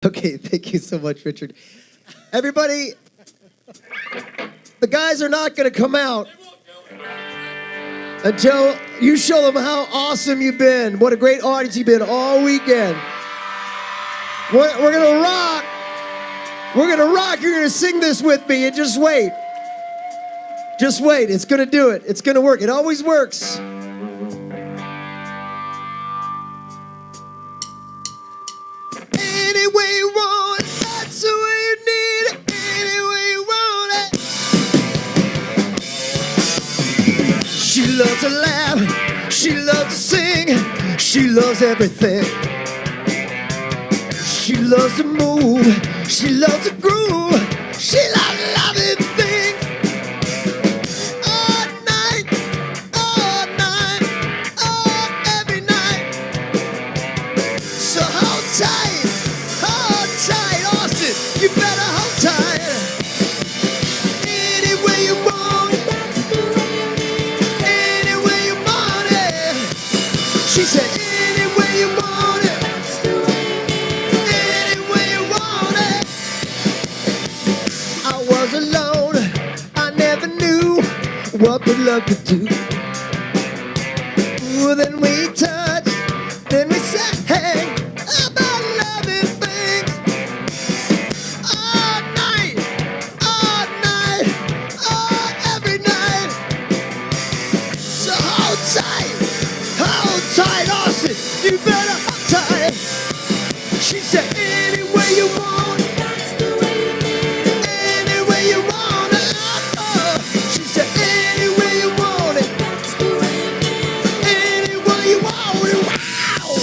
Okay, thank you so much, Richard. Everybody, the guys are not going to come out until you show them how awesome you've been. What a great audience you've been all weekend. We're going to rock. We're going to rock. You're going to sing this with me and just wait. Just wait. It's going to do it. It's going to work. It always works. Any way you want it, that's the way you need it. Any way you want it. She loves to laugh. She loves to sing. She loves everything. She loves to move. She loves to groove. She loves loving things. All night, every night. So hold tight, Austin. You better hold tight. Any way you want it. Any way you want it. She said, any way you want it. Any way you want it. I was alone. I never knew what the love could do. Ooh, then we touched. Then we sang about loving things. All night, every night. So hold tight, Austin. You better hold tight. She said, any way you want it. Any way you want it. She said, any way you want it. Any way you want it. Wow.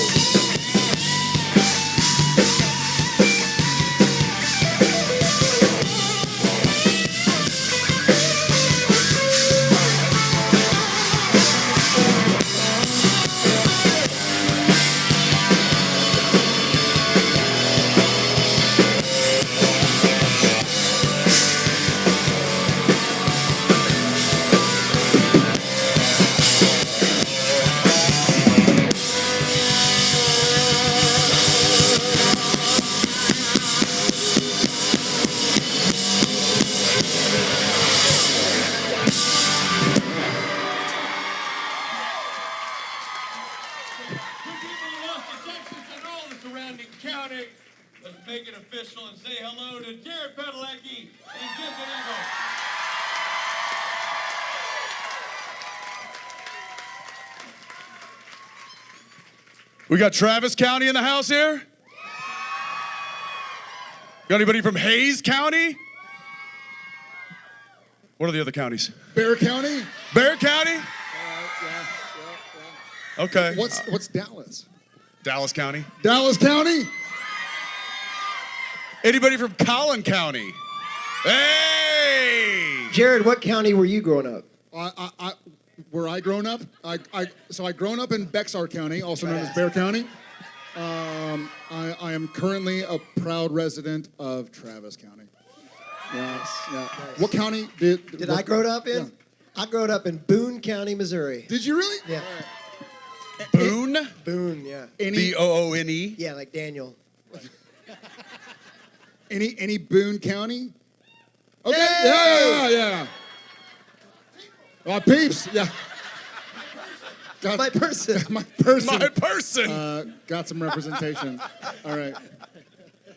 County. Let's make it official and say hello to Jared Padalecki and Jensen Engel. We got Travis County in the house here. Got anybody from Hayes County? What are the other counties? Bear County? Bear County? Okay. What's Dallas? Dallas County. Dallas County? Anybody from Collin County? Hey! Jared, what county were you growing up? Where I grown up? I grown up in Bexar County, also known as Bear County. I am currently a proud resident of Travis County. Yeah. Nice. What county Did I grow up in? Yeah. I grew up in Boone County, Missouri. Did you really? Yeah. Boone? Boone, yeah. B-O-O-N-E? Yeah, like Daniel. Any Boone County? Okay. Hey! Yeah. Peeps. Yeah. Got My person. my person. My person! Got some representation. All right.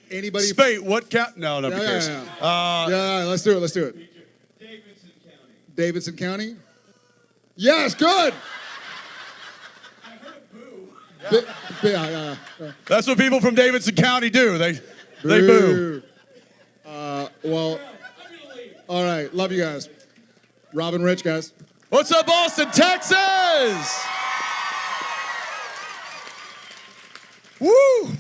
Anybody? Spate, what count? No, nobody cares. Yeah, let's do it. Davidson County. Davidson County? Yes, good. I heard boo. Yeah. That's what people from Davidson County do. They boo. Well, all right. Love you guys. Robin Rich, guys. What's up, Austin, Texas? Woo!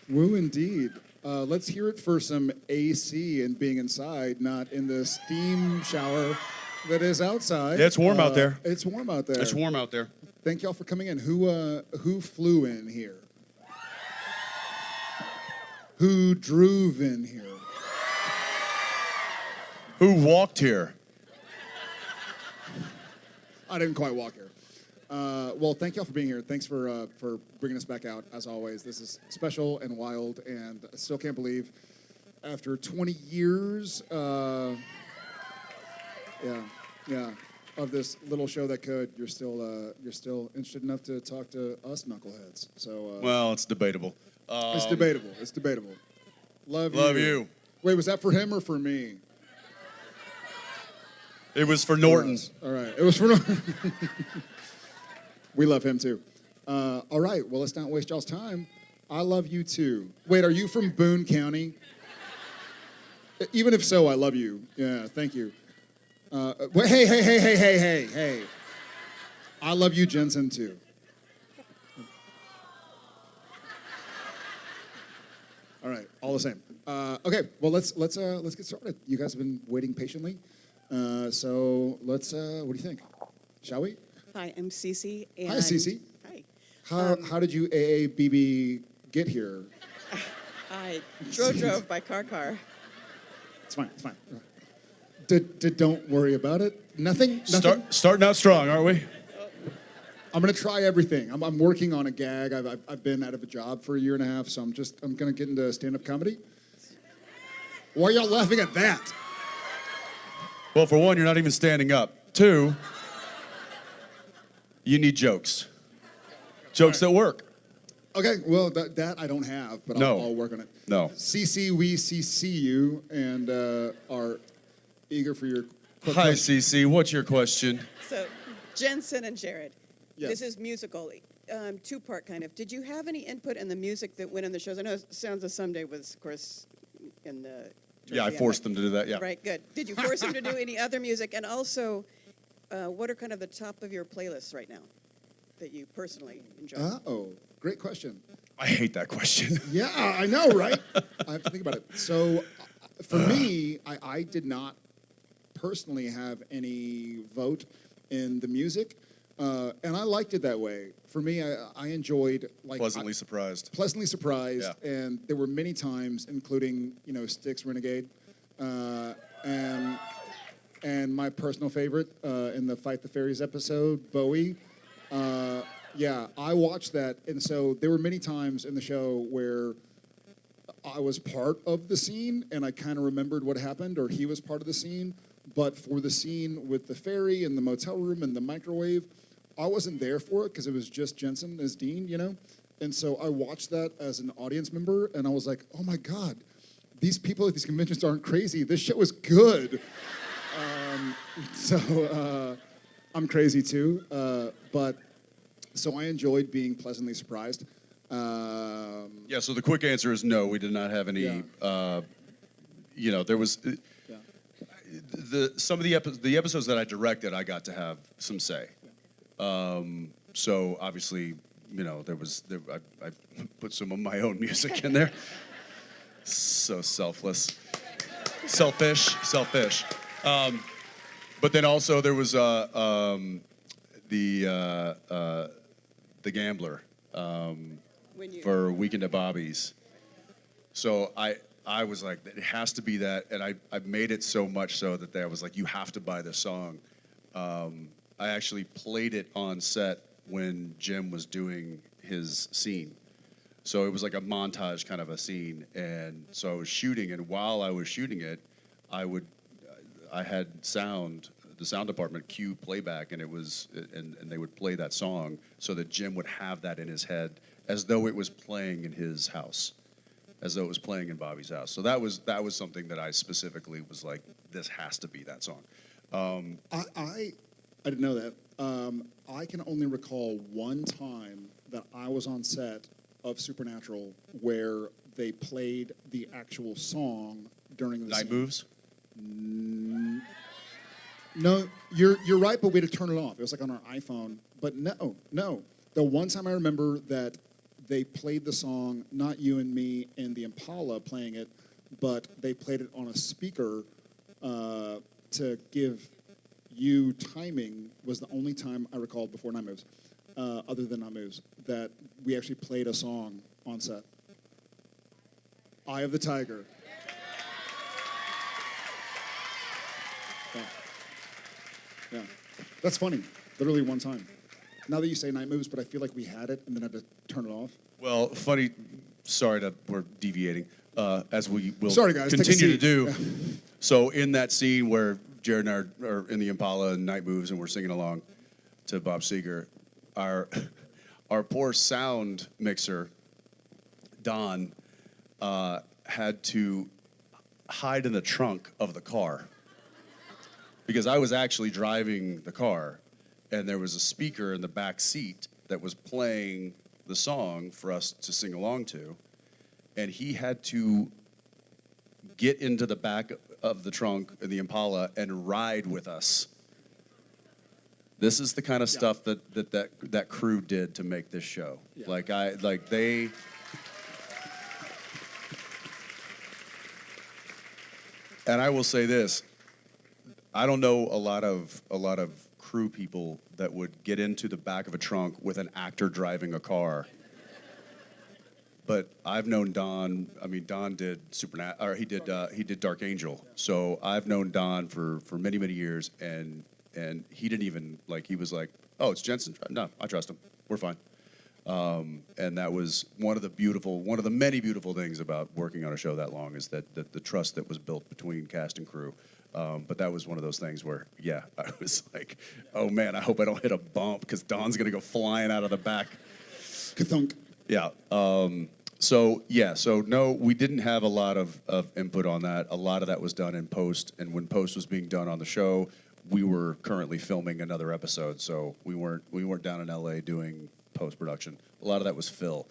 Woo indeed. Let's hear it for some AC and being inside, not in the steam shower that is outside. Yeah, it's warm out there. It's warm out there. It's warm out there. Thank y'all for coming in. Who flew in here? Who drove in here? Who walked here? I didn't quite walk here. Well, thank y'all for being here. Thanks for bringing us back out, as always. This is special and wild, and I still can't believe after 20 years, yeah, of this little show that could, you're still interested enough to talk to us knuckleheads. So Well, it's debatable. it's debatable. It's debatable. Love you. Wait, was that for him or for me? It was for Norton. All right, it was for Norton. We love him too. All right, well, let's not waste y'all's time. I love you too. Wait, are you from Boone County? Even if so, I love you. Yeah, thank you. Wait, hey. I love you, Jensen, too. All right, all the same. Okay, well, let's get started. You guys have been waiting patiently, so let's. What do you think? Shall we? Hi, I'm Cece. And Hi, Cece. Hi. How did you AABB get here? I drove by car. It's fine. Don't worry about it. Nothing. Starting out strong, aren't we? I'm gonna try everything. I'm working on a gag. I've been out of a job for a year and a half, so I'm gonna get into stand-up comedy. Why are y'all laughing at that? Well, for one, you're not even standing up. Two, you need jokes. Jokes that work. Okay, well that I don't have, but No. I'll work on it. No. CC, we CC you and are eager for your quick Hi, question. Cece. What's your question? So, Jensen and Jared, Yes. this is musical, two-part kind of. Did you have any input in the music that went in the shows? I know Sounds of Someday was, of course, in the... Yeah, I forced them to do that, yeah. Right, good. Did you force them to do any other music? And also, what are kind of the top of your playlists right now that you personally enjoy? Uh-oh, great question. I hate that question. Yeah, I know, right? I have to think about it. So, for me, I did not personally have any vote in the music, and I liked it that way. For me, I enjoyed Pleasantly surprised. pleasantly surprised, Yeah. and there were many times, including Styx Renegade, and my personal favorite in the Fight the Fairies episode, Bowie. Yeah, I watched that, and so there were many times in the show where I was part of the scene, and I kind of remembered what happened, or he was part of the scene. But for the scene with the fairy and the motel room and the microwave, I wasn't there for it because it was just Jensen as Dean, And so I watched that as an audience member, and I was like, oh my God, these people at these conventions aren't crazy. This shit was good. So I'm crazy too, but so I enjoyed being pleasantly surprised. Yeah, so the quick answer is no, we did not have any, there was... Some of the episodes that I directed, I got to have some say. So obviously, I put some of my own music in there. So selfish. But then also there was the Gambler for Weekend at Bobby's. So I was like, it has to be that, and I made it so much so that I was like, you have to buy this song. I actually played it on set when Jim was doing his scene. So it was like a montage kind of a scene, and so I was shooting, and while I was shooting it, I had the sound department cue playback, and and they would play that song so that Jim would have that in his head as though it was playing in his house. As though it was playing in Bobby's house. So that was something that I specifically was like, this has to be that song. I didn't know that. I can only recall one time that I was on set of Supernatural where they played the actual song during the Night scene. Moves? No, you're right, but we had to turn it off. It was like on our iPhone. But no. The one time I remember that they played the song, not You and Me and the Impala playing it, but they played it on a speaker to give you timing, was the only time I recalled before Night Moves, other than Night Moves, that we actually played a song on set. Eye of the Tiger. Yeah. That's funny. Literally one time. now that you say Night Moves, but I feel like we had it and then had to turn it off. Well, funny. Sorry that we're deviating. As we will Sorry, guys, take a continue to seat. do. Yeah. So in that scene where Jared and I are in the Impala and Night Moves and we're singing along to Bob Seger, our poor sound mixer, Don, had to hide in the trunk of the car because I was actually driving the car and there was a speaker in the back seat that was playing the song for us to sing along to, and he had to get into the back of the trunk of the Impala and ride with us. This is the kind of stuff that crew did to make this show. Yeah. They. And I will say this: I don't know a lot of crew people that would get into the back of a trunk with an actor driving a car. But I've known Don. I mean, Don did he did Dark Angel. So I've known Don for many years, and he didn't even he was like, oh, it's Jensen. No, I trust him. We're fine. And that was one of the many beautiful things about working on a show that long is that the trust that was built between cast and crew. But that was one of those things where, yeah, I was like, oh man, I hope I don't hit a bump because Don's gonna go flying out of the back. Kathunk. Yeah. So no, we didn't have a lot of input on that. A lot of that was done in post, and when post was being done on the show, we were currently filming another episode, so we weren't down in LA doing post production. A lot of that was Phil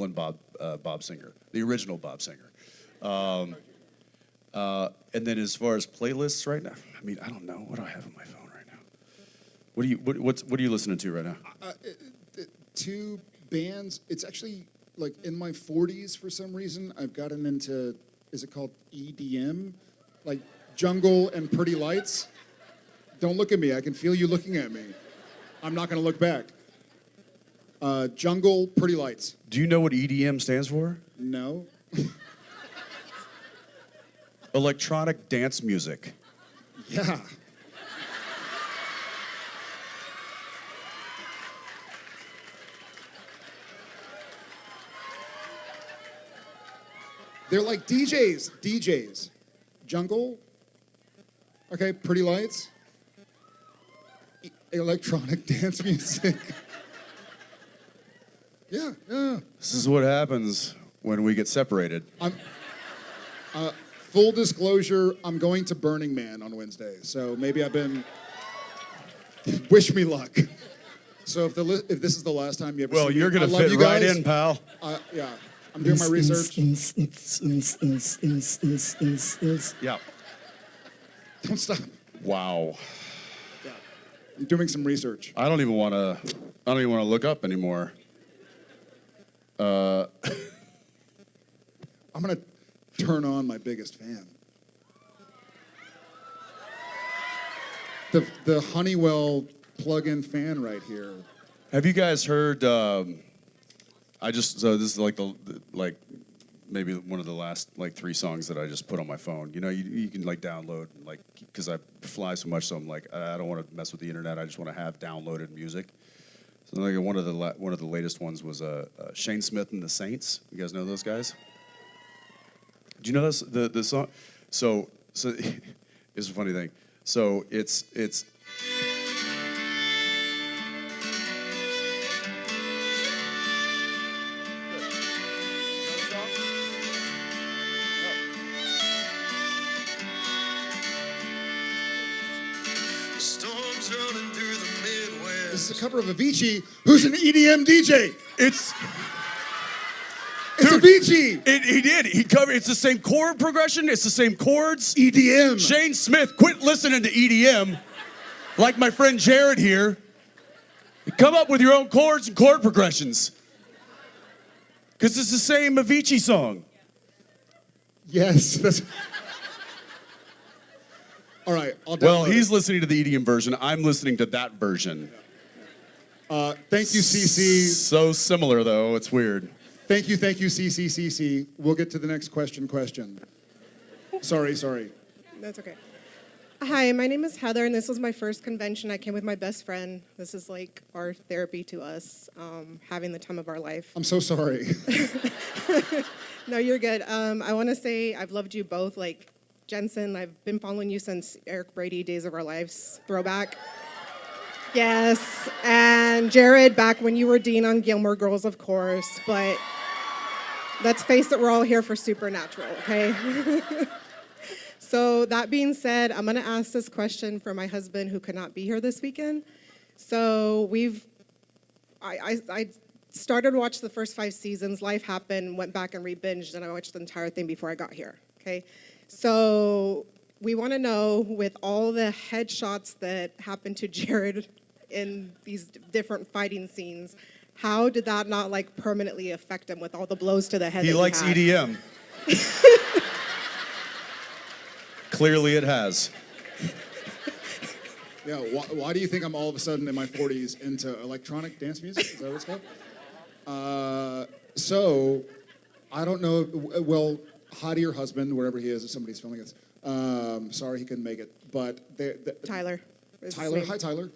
and Bob Singer, the original Bob Singer. And then as far as playlists right now, I mean, I don't know. What do I have on my phone right now? What are you listening to right now? Two bands. It's actually like in my 40s for some reason. I've gotten into, is it called EDM? Like Jungle and Pretty Lights. Don't look at me. I can feel you looking at me. I'm not going to look back. Jungle, Pretty Lights. Do you know what EDM stands for? No. Electronic dance music. Yeah. They're like DJs. Jungle. Okay, Pretty Lights. Electronic dance music. Yeah. This is what happens when we get separated. Full disclosure, I'm going to Burning Man on Wednesday, so maybe I've been. Wish me luck. So if this is the last time you ever Well, see me, you're gonna I love fit you right guys. in, pal. Yeah, I'm doing my research. Yeah. Don't stop. Wow. Yeah, I'm doing some research. I don't even want to look up anymore. I'm gonna turn on my biggest fan. The Honeywell plug-in fan right here. Have you guys heard? So this is maybe one of the last 3 songs that I just put on my phone. You know, you can download because I fly so much, so I'm like I don't want to mess with the internet. I just want to have downloaded music. So one of the latest ones was Shane Smith and the Saints. You guys know those guys? Do you know this the song? So it's a funny thing. So it's. Storms running through the Midwest. This is a cover of Avicii, who's an EDM DJ. It's It's Avicii. he did. He covered. It's the same chord progression. It's the same chords. EDM. Shane Smith, quit listening to EDM, like my friend Jared here. Come up with your own chords and chord progressions, because it's the same Avicii song. Yes. That's... All right. I'll Well, download he's it. listening to the EDM version. I'm listening to that version. Thank you, CC. So similar, though. It's weird. Thank you, CC. We'll get to the next question. Sorry. That's okay. Hi, my name is Heather, and this was my first convention. I came with my best friend. This is like our therapy to us, having the time of our life. I'm so sorry. No, you're good. I want to say I've loved you both. Like Jensen, I've been following you since Eric Brady, Days of Our Lives throwback. Yes, and Jared, back when you were Dean on Gilmore Girls, of course. But let's face it, we're all here for Supernatural, okay? So that being said, I'm going to ask this question for my husband who could not be here this weekend. So I started to watch the first 5 seasons. Life happened, went back and re-binged, and I watched the entire thing before I got here, okay? So we want to know, with all the headshots that happened to Jared in these different fighting scenes, how did that not like permanently affect him with all the blows to the head? He that likes had? EDM. Clearly it has. Yeah, why do you think I'm all of a sudden in my 40s into electronic dance music? Is that what it's called? So, I don't know. Well, hi to your husband, wherever he is, if somebody's filming us. Sorry he couldn't make it. But Tyler. is his Tyler, name. hi Tyler.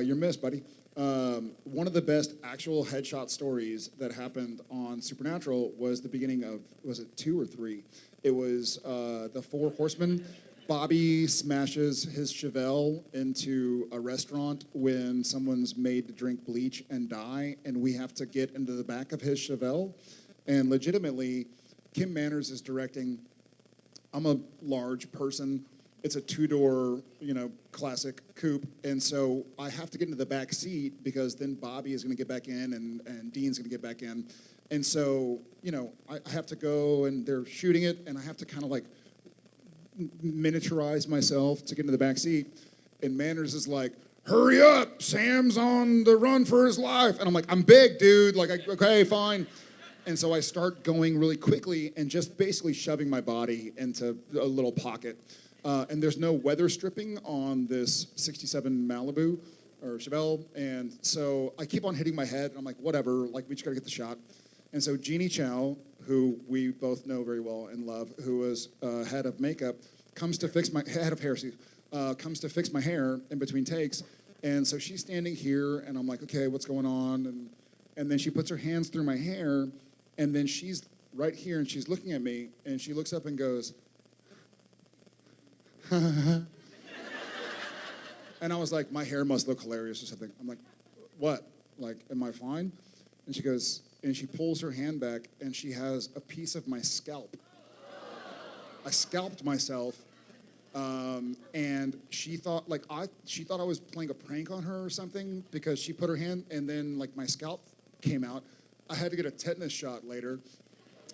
You're missed, buddy. One of the best actual headshot stories that happened on Supernatural was the beginning of, was it 2 or 3? It was the 4 Horsemen. Bobby smashes his Chevelle into a restaurant when someone's made to drink bleach and die, and we have to get into the back of his Chevelle. And legitimately, Kim Manners is directing. I'm a large person. It's a 2-door, classic coupe, and so I have to get into the back seat because then Bobby is going to get back in and Dean's going to get back in. And so, I have to go and they're shooting it, and I have to kind of like miniaturize myself to get into the back seat. And Manners is like, hurry up, Sam's on the run for his life. And I'm like, I'm big, dude. Like, okay, fine. And so I start going really quickly and just basically shoving my body into a little pocket. And there's no weather stripping on this 67 Malibu or Chevelle. And so I keep on hitting my head. And I'm like, whatever, like we just got to get the shot. And so Jeannie Chow, who we both know very well and love, who was head of makeup, comes to fix my, head of hair, comes to fix my hair in between takes. And so she's standing here, and I'm like, okay, what's going on? And then she puts her hands through my hair, and then she's right here, and she's looking at me, and she looks up and goes, and I was like, my hair must look hilarious or something. I'm like, what? Like, am I fine? And she goes, and she pulls her hand back, and she has a piece of my scalp. I scalped myself, and she thought she thought I was playing a prank on her or something because she put her hand, and then like my scalp came out. I had to get a tetanus shot later.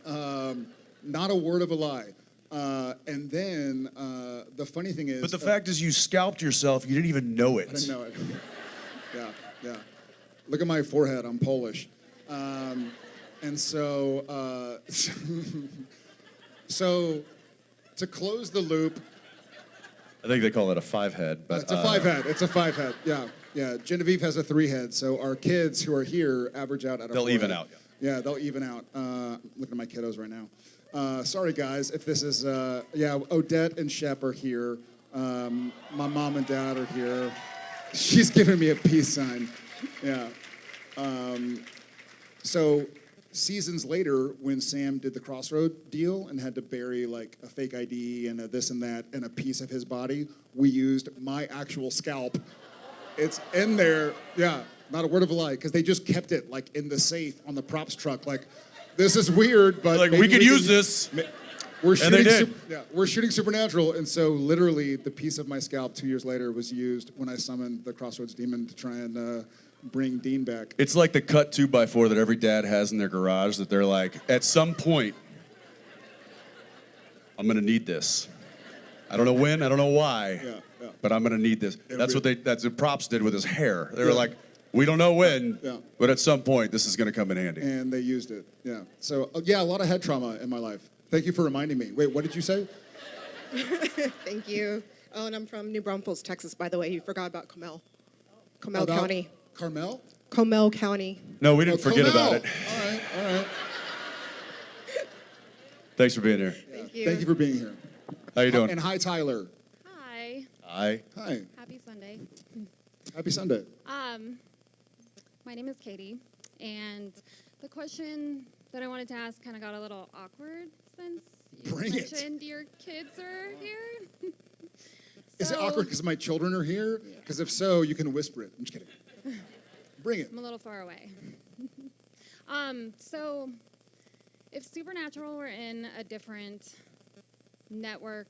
Not a word of a lie. And then the funny thing is, But the fact is, you scalped yourself. You didn't even know it. I didn't know it. Yeah. Look at my forehead. I'm Polish. And so, so to close the loop, I think they call it a 5-head. But it's a 5-head. It's a 5-head. Yeah. Genevieve has a 3-head. So our kids who are here average out at a They'll 4-head. even out. Yeah, they'll even out. Looking at my kiddos right now. Sorry, guys, if this is, Odette and Shep are here. My mom and dad are here. She's giving me a peace sign. Yeah. So seasons later, when Sam did the Crossroad deal and had to bury like a fake ID and a this and that and a piece of his body, we used my actual scalp. It's in there. Yeah, not a word of a lie, because they just kept it like in the safe on the props truck. Like, this is weird, but Like, maybe we could use can- this. We're And they shooting, did. we're shooting Supernatural, and so literally the piece of my scalp 2 years later was used when I summoned the Crossroads Demon to try and bring Dean back. It's like the cut 2x4 that every dad has in their garage that they're like, at some point, I'm gonna need this. I don't know when, I don't know why, Yeah. but I'm gonna need this. That's what Props did with his hair. They were Yeah. like, we don't know when, Yeah. but at some point, this is gonna come in handy. And they used it. Yeah. So a lot of head trauma in my life. Thank you for reminding me. Wait, what did you say? Thank you. Oh, and I'm from New Braunfels, Texas, by the way. You forgot about Comal About County. Carmel? Comal County. No, we didn't forget Carmel. about it. All right. Thanks for being here. Thank you. Thank you for being here. How you doing? And hi, Tyler. Hi. Hi. Hi. Happy Sunday. Happy Sunday. My name is Katie, and the question that I wanted to ask kind of got a little awkward since you Bring it. mentioned your kids are here. Is it awkward because my children are here? Because if so, you can whisper it. I'm just kidding. Bring it. I'm a little far away. So if Supernatural were in a different network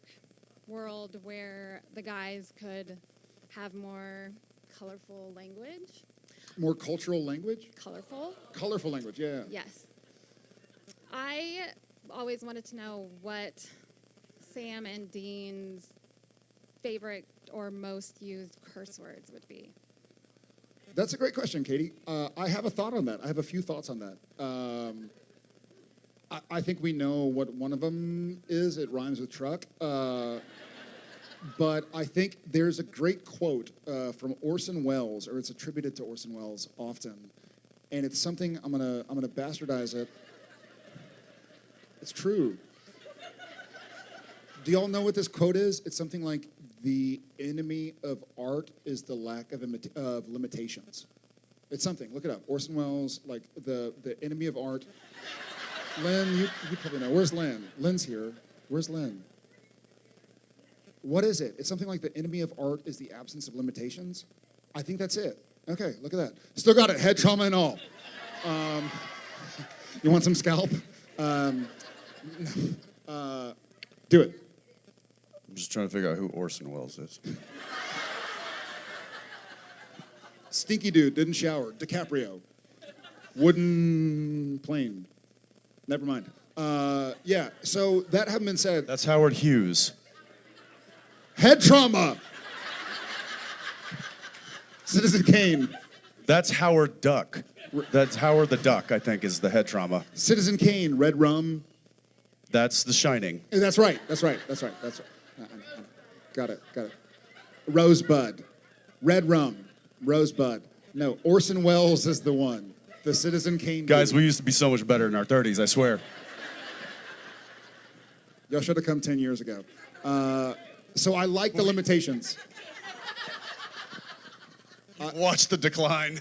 world where the guys could have more colorful language, More cultural language? colorful, Colorful language, yeah. yes. I always wanted to know what Sam and Dean's favorite or most used curse words would be. That's a great question, Katie. I have a thought on that. I have a few thoughts on that. I think we know what one of them is. It rhymes with truck. But I think there's a great quote from Orson Welles, or it's attributed to Orson Welles often, and it's something I'm gonna bastardize it. It's true. Do y'all know what this quote is? It's something like, "The enemy of art is the lack of limitations." It's something. Look it up. Orson Welles, like the enemy of art. Lynn, you probably know. Where's Lynn? Lynn's here. Where's Lynn? What is it? It's something like the enemy of art is the absence of limitations. I think that's it. Okay, look at that. Still got it, head trauma and all. You want some scalp? Do it. I'm just trying to figure out who Orson Welles is. Stinky dude, didn't shower. DiCaprio. Wooden plane. Never mind. Yeah, so that having been said, That's Howard Hughes. head trauma. Citizen Kane. That's Howard Duck. That's Howard the Duck, I think, is the head trauma. Citizen Kane, red rum. That's The Shining. That's right. Got it. Rosebud. Red rum. Rosebud. No, Orson Welles is the one. The Citizen Kane. Guys, dude. we used to be so much better in our 30s, I swear. Y'all should have come 10 years ago. So I like the limitations. Watch the decline.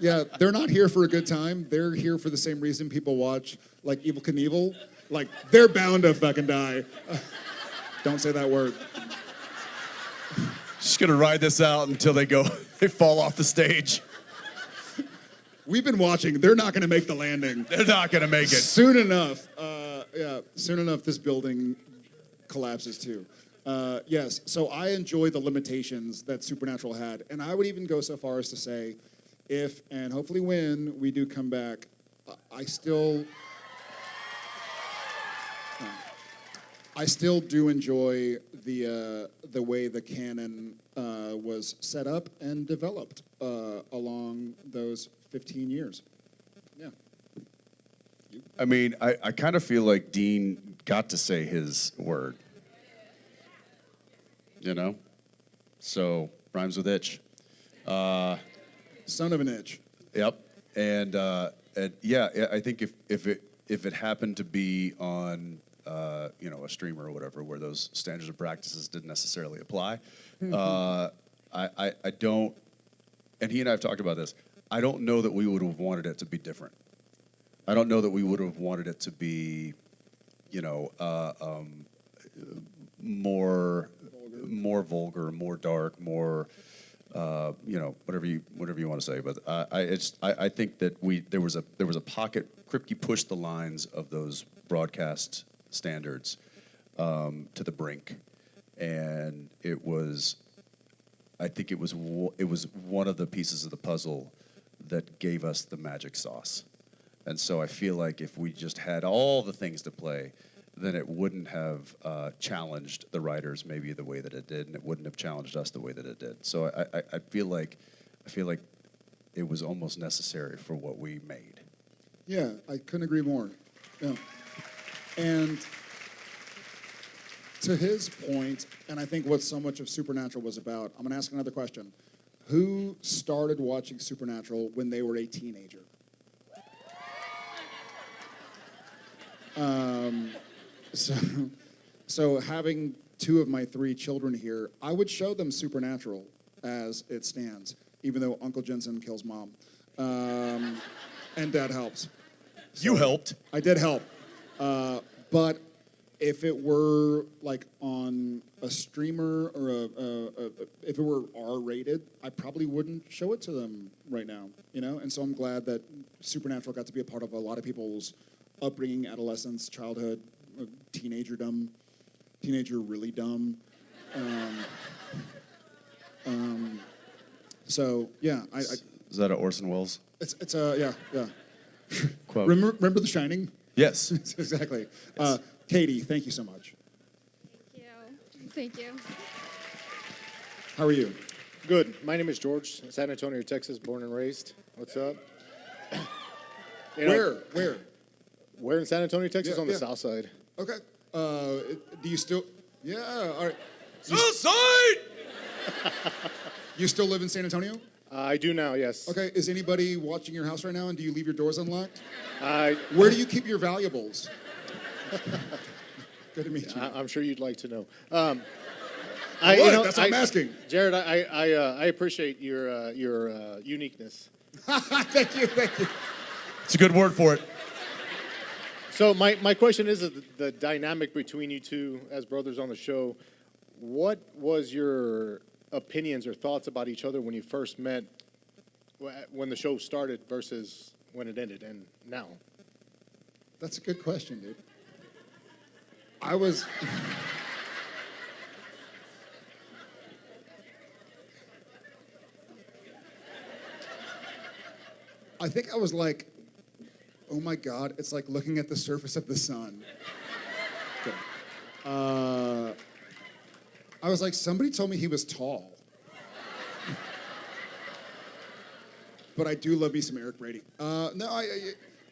Yeah, they're not here for a good time. They're here for the same reason people watch, like, Evel Knievel. Like, they're bound to fucking die. Don't say that word. Just gonna ride this out until they fall off the stage. We've been watching. They're not going to make the landing. They're not gonna make it. Soon enough, this building collapses too. Yes, so I enjoy the limitations that Supernatural had. And I would even go so far as to say, if, and hopefully when, we do come back, I still do enjoy the way the canon was set up and developed along those 15 years. Yeah. I mean, I kind of feel like Dean got to say his word. You know? So, rhymes with itch. Son of an itch. Yep. And yeah, I think if it happened to be on a streamer or whatever where those standards and practices didn't necessarily apply, I don't. And he and I have talked about this. I don't know that we would have wanted it to be different. I don't know that we would have wanted it to be, more vulgar, more dark, more. Whatever you want to say, but I think that there was a pocket. Kripke pushed the lines of those broadcast standards to the brink, and I think it was one of the pieces of the puzzle that gave us the magic sauce, and so I feel like if we just had all the things to play, then it wouldn't have challenged the writers maybe the way that it did, and it wouldn't have challenged us the way that it did. So I feel like it was almost necessary for what we made. Yeah, I couldn't agree more. Yeah. And to his point, and I think what so much of Supernatural was about, I'm going to ask another question. Who started watching Supernatural when they were a teenager? So having 2 of my 3 children here, I would show them Supernatural as it stands, even though Uncle Jensen kills Mom. And Dad helps. You helped. I did help. But if it were like on a streamer or if it were R-rated, I probably wouldn't show it to them right now, you know? And so I'm glad that Supernatural got to be a part of a lot of people's upbringing, adolescence, childhood, teenagerdom, teenager really dumb. So yeah, Is that a Orson Welles it's yeah. quote? Remember The Shining? Yes. Exactly. Katie, thank you so much. Thank you. How are you? Good. My name is George, San Antonio, Texas, born and raised. What's up? You know, Where? We're in San Antonio, Texas, Yeah, on the yeah. south side. Okay. Do you still? Yeah. All right. Southside! You still live in San Antonio? I do now, yes. Okay. Is anybody watching your house right now? And do you leave your doors unlocked? I, Where do you keep your valuables? Good to meet you. I'm sure you'd like to know. What? That's what I'm asking. Jared, I appreciate your uniqueness. Thank you. It's a good word for it. So my question is the dynamic between you two as brothers on the show. What was your opinions or thoughts about each other when you first met, when the show started versus when it ended and now? That's a good question, dude. I was. I think I was like, oh my God, it's like looking at the surface of the sun. Okay. I was like, somebody told me he was tall. But I do love me some Eric Brady.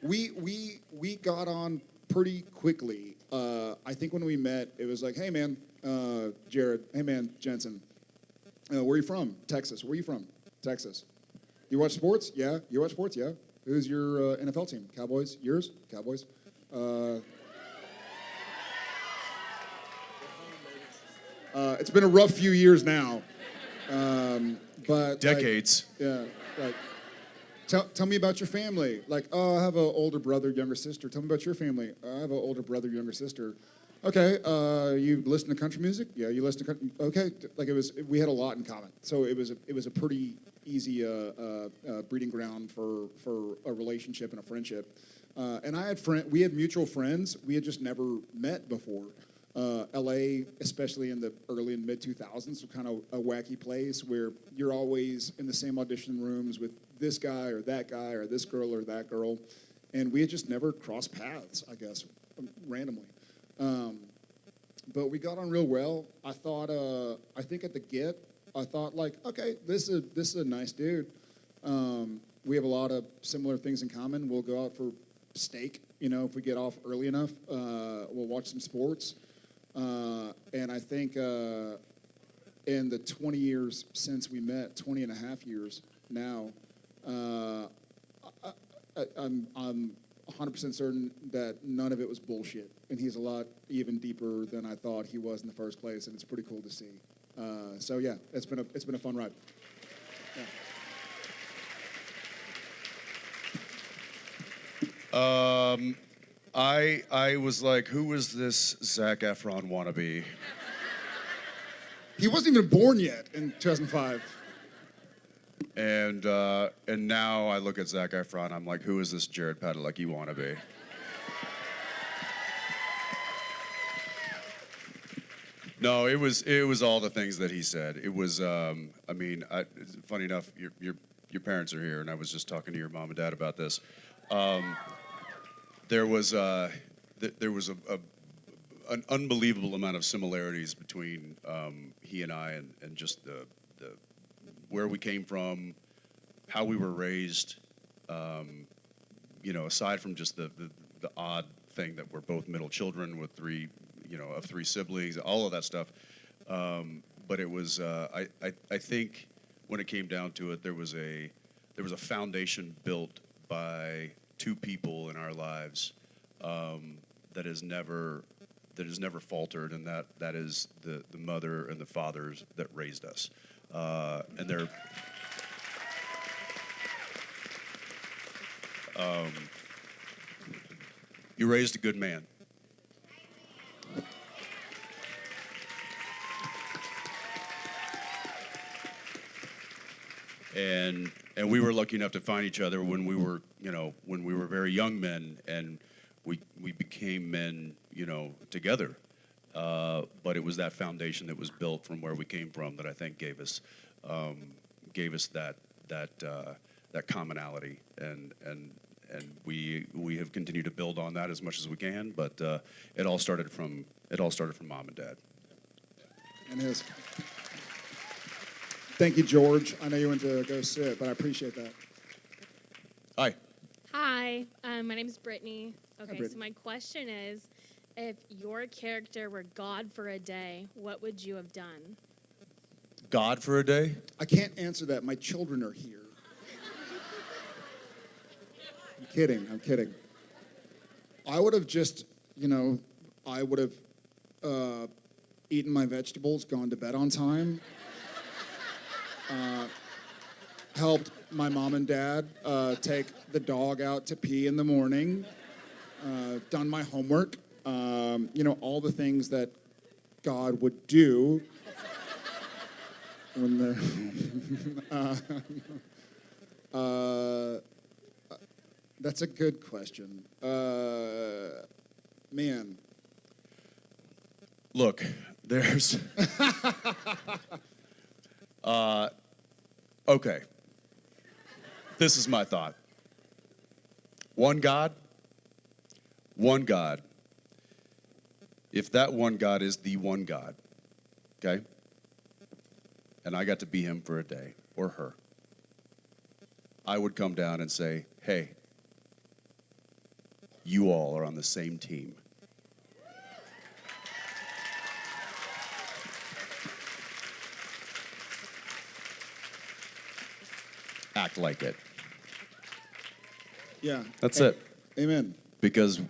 We got on pretty quickly. I think when we met, it was like, hey man, Jared, hey man, Jensen, where are you from? Texas. Where are you from? Texas. You watch sports? Yeah. You watch sports? Yeah. Who's your NFL team? Cowboys? Yours? Cowboys. It's been a rough few years now. But Decades. like, tell me about your family. Like, oh, I have an older brother, younger sister. Tell me about your family. I have an older brother, younger sister. Okay, you listen to country music? Yeah, you listen to country. Okay, like we had a lot in common. So it was a pretty easy breeding ground for a relationship and a friendship. And we had mutual friends. We had just never met before. LA, especially in the early and mid 2000s, was kind of a wacky place where you're always in the same audition rooms with this guy or this girl or that girl. And we had just never crossed paths, I guess, randomly. But we got on real well. I think at the get, I thought like, okay, this is a nice dude. We have a lot of similar things in common. We'll go out for steak, if we get off early enough. We'll watch some sports. And I think in the 20 years since we met, 20 and a half years now, I'm 100% certain that none of it was bullshit. And he's a lot even deeper than I thought he was in the first place, and it's pretty cool to see. So yeah, it's been a fun ride. Yeah. I was like, who is this Zac Efron wannabe? He wasn't even born yet in 2005. And now I look at Zac Efron, I'm like, who is this Jared Padalecki wannabe? No, it was all the things that he said. It was, funny enough, your parents are here, and I was just talking to your mom and dad about this. There was an unbelievable amount of similarities between he and I, and just the where we came from, how we were raised. Aside from just the odd thing that we're both middle children with three siblings, all of that stuff. But it was I think when it came down to it, there was a foundation built by two people in our lives that has never has never faltered, and that is the mother and the fathers that raised us, and they're. You raised a good man. And we were lucky enough to find each other when we were, when we were very young men, and we became men, together. But it was that foundation that was built from where we came from that I think gave us that commonality, and we have continued to build on that as much as we can. But it all started from mom and dad. And his. Thank you, George. I know you went to go sit, but I appreciate that. Hi. Hi, my name is Brittany. Okay, Brittany. so my question is, if your character were God for a day, what would you have done? God for a day? I can't answer that. My children are here. I'm kidding. I would have just, I would have eaten my vegetables, gone to bed on time, helped my mom and dad take the dog out to pee in the morning, done my homework, all the things that God would do when they're... that's a good question. Man. Look, there's... okay. This is my thought. One God. If that one God is the one God, okay? And I got to be him for a day, or her, I would come down and say, hey, you all are on the same team. Act like it. Yeah. That's it. Amen. Because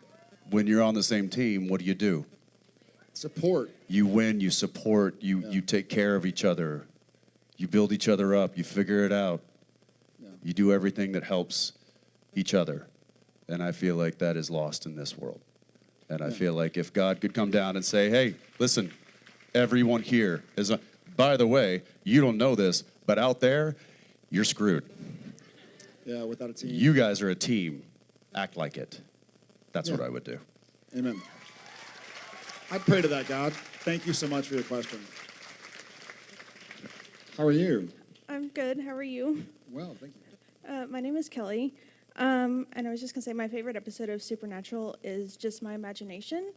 when you're on the same team, what do? Support. You win, you support, you take care of each other. You build each other up, you figure it out. Yeah. You do everything that helps each other. And I feel like that is lost in this world. And I feel like if God could come down and say, hey, listen, everyone here is a, by the way, you don't know this, but out there, you're screwed. Yeah, without a team. You guys are a team. Act like it. That's what I would do. Amen. I pray to that, God. Thank you so much for your question. How are you? I'm good. How are you? Well, thank you. My name is Kelly. And I was just going to say my favorite episode of Supernatural is Just My Imagination.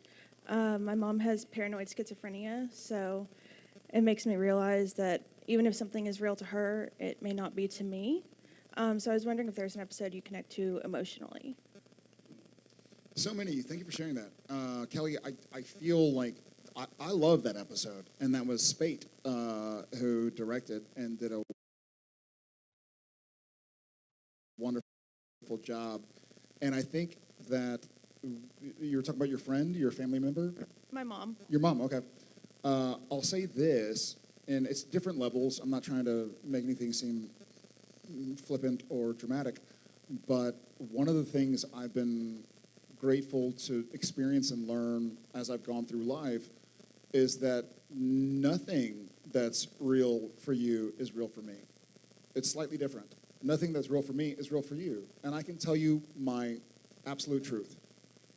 My mom has paranoid schizophrenia, so it makes me realize that even if something is real to her, it may not be to me. So I was wondering if there's an episode you connect to emotionally. So many. Thank you for sharing that. Kelly, I feel like I love that episode. And that was Spate who directed and did a wonderful job. And I think that you were talking about your friend, your family member? My mom. Your mom, okay. I'll say this, and it's different levels. I'm not trying to make anything seem flippant or dramatic, but one of the things I've been grateful to experience and learn as I've gone through life is that nothing that's real for you is real for me. It's slightly different. Nothing that's real for me is real for you. And I can tell you my absolute truth.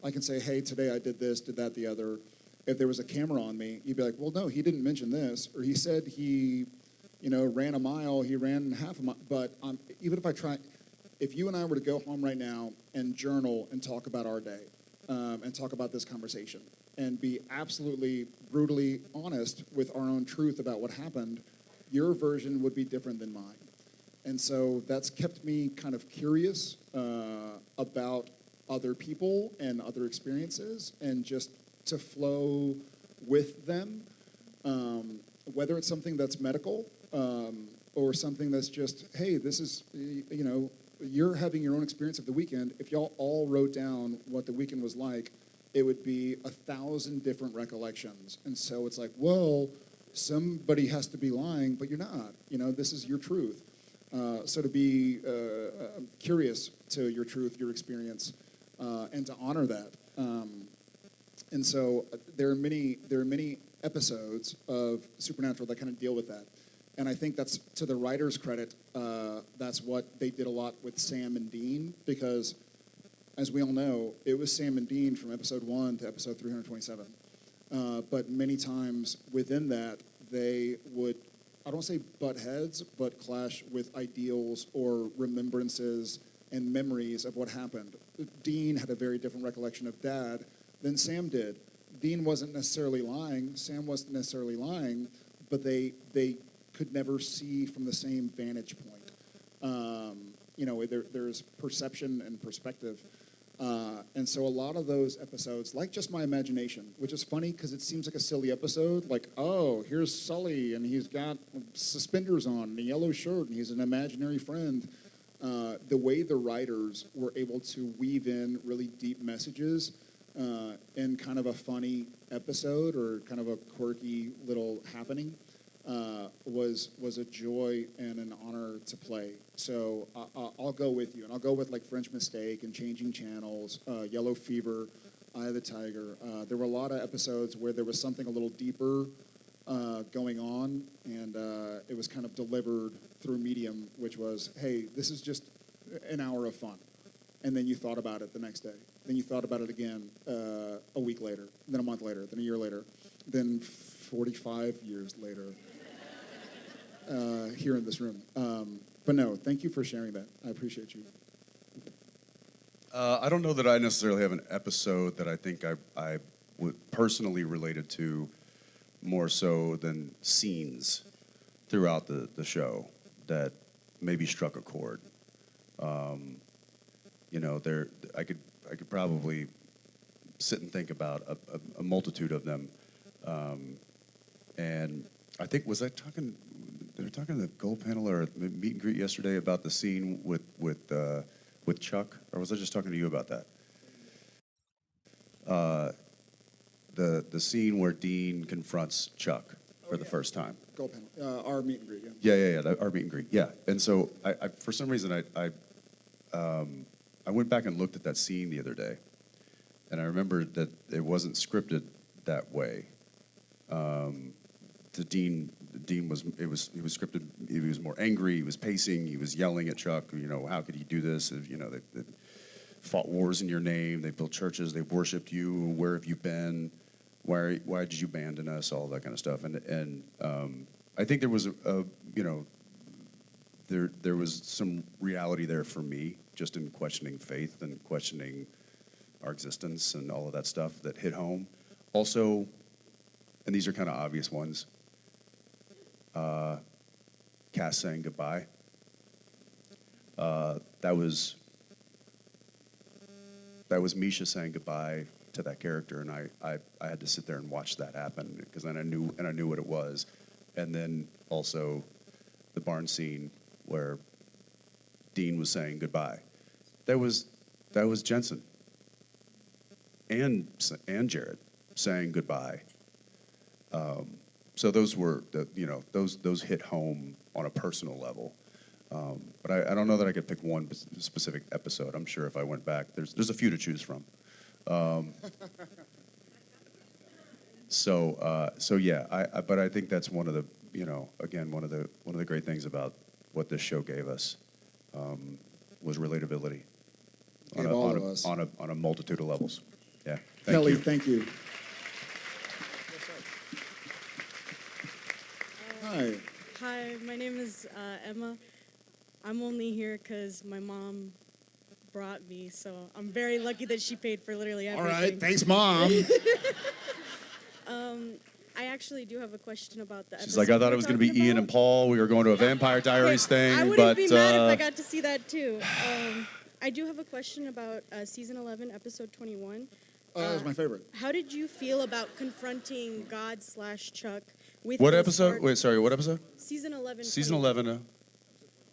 I can say, hey, today I did this, did that, the other. If there was a camera on me, you'd be like, well, no, he didn't mention this. Or he said he, ran a mile, he ran half a mile. But even if I try, if you and I were to go home right now and journal and talk about our day and talk about this conversation and be absolutely brutally honest with our own truth about what happened, your version would be different than mine. And so that's kept me kind of curious about other people and other experiences and just to flow with them, whether it's something that's medical or something that's just, hey, this is, you're having your own experience of the weekend. If y'all all wrote down what the weekend was like, it would be 1,000 different recollections. And so it's like, well, somebody has to be lying, but you're not. This is your truth. So to be curious to your truth, your experience, and to honor that. And so there are many episodes of Supernatural that kind of deal with that. And I think that's, to the writers' credit, that's what they did a lot with Sam and Dean, because, as we all know, it was Sam and Dean from episode 1 to episode 327. But many times within that, they would, I don't want to say butt heads, but clash with ideals or remembrances and memories of what happened. Dean had a very different recollection of Dad than Sam did. Dean wasn't necessarily lying, Sam wasn't necessarily lying, but they could never see from the same vantage point. There's perception and perspective. And so a lot of those episodes, like Just My Imagination, which is funny because it seems like a silly episode, like, oh, here's Sully, and he's got suspenders on and a yellow shirt, and he's an imaginary friend. The way the writers were able to weave in really deep messages in kind of a funny episode or kind of a quirky little happening was a joy and an honor to play. So I'll go with you, and I'll go with like French Mistake and Changing Channels, Yellow Fever, Eye of the Tiger. There were a lot of episodes where there was something a little deeper going on, and it was kind of delivered through medium, which was, hey, this is just an hour of fun. And then you thought about it the next day. Then you thought about it again a week later, then a month later, then a year later, then 45 years later here in this room. But no, thank you for sharing that. I appreciate you. I don't know that I necessarily have an episode that I think I would personally related to more so than scenes throughout the show that maybe struck a chord. I could probably sit and think about a multitude of them. And I think, they were talking to the gold panel or the meet and greet yesterday about the scene with Chuck, or was I just talking to you about that? The scene where Dean confronts Chuck for the first time. Gold panel, our meet and greet. Yeah, our meet and greet. Yeah, and so I for some reason I went back and looked at that scene the other day, and I remembered that it wasn't scripted that way. Dean was scripted. He was more angry. He was pacing. He was yelling at Chuck. How could he do this? They fought wars in your name. They built churches. They worshipped you. Where have you been? Why did you abandon us? All that kind of stuff. And I think there was there was some reality there for me, just in questioning faith and questioning our existence and all of that stuff that hit home. Also, and these are kind of obvious ones, Cass saying goodbye. That was Misha saying goodbye to that character, and I had to sit there and watch that happen because then I knew what it was. And then also the barn scene where Dean was saying goodbye. That was Jensen and Jared saying goodbye. So those were those hit home on a personal level. But I don't know that I could pick one specific episode. I'm sure if I went back, there's a few to choose from. So yeah, but I think that's one of the one of the great things about what this show gave us was relatability on a multitude of levels. Yeah, Kelly, thank you. Hi. Hi, my name is Emma. I'm only here because my mom brought me, so I'm very lucky that she paid for literally everything. All right, thanks, Mom. I actually do have a question about the episode. She's like, I thought it was going to be Ian and Paul. We were going to a Vampire Diaries thing, I wouldn't but be mad if I got to see that too. I do have a question about season 11, episode 21. That was my favorite. How did you feel about confronting God/Chuck with what this episode? dark- Wait, sorry, what episode? Season 11. Season 11,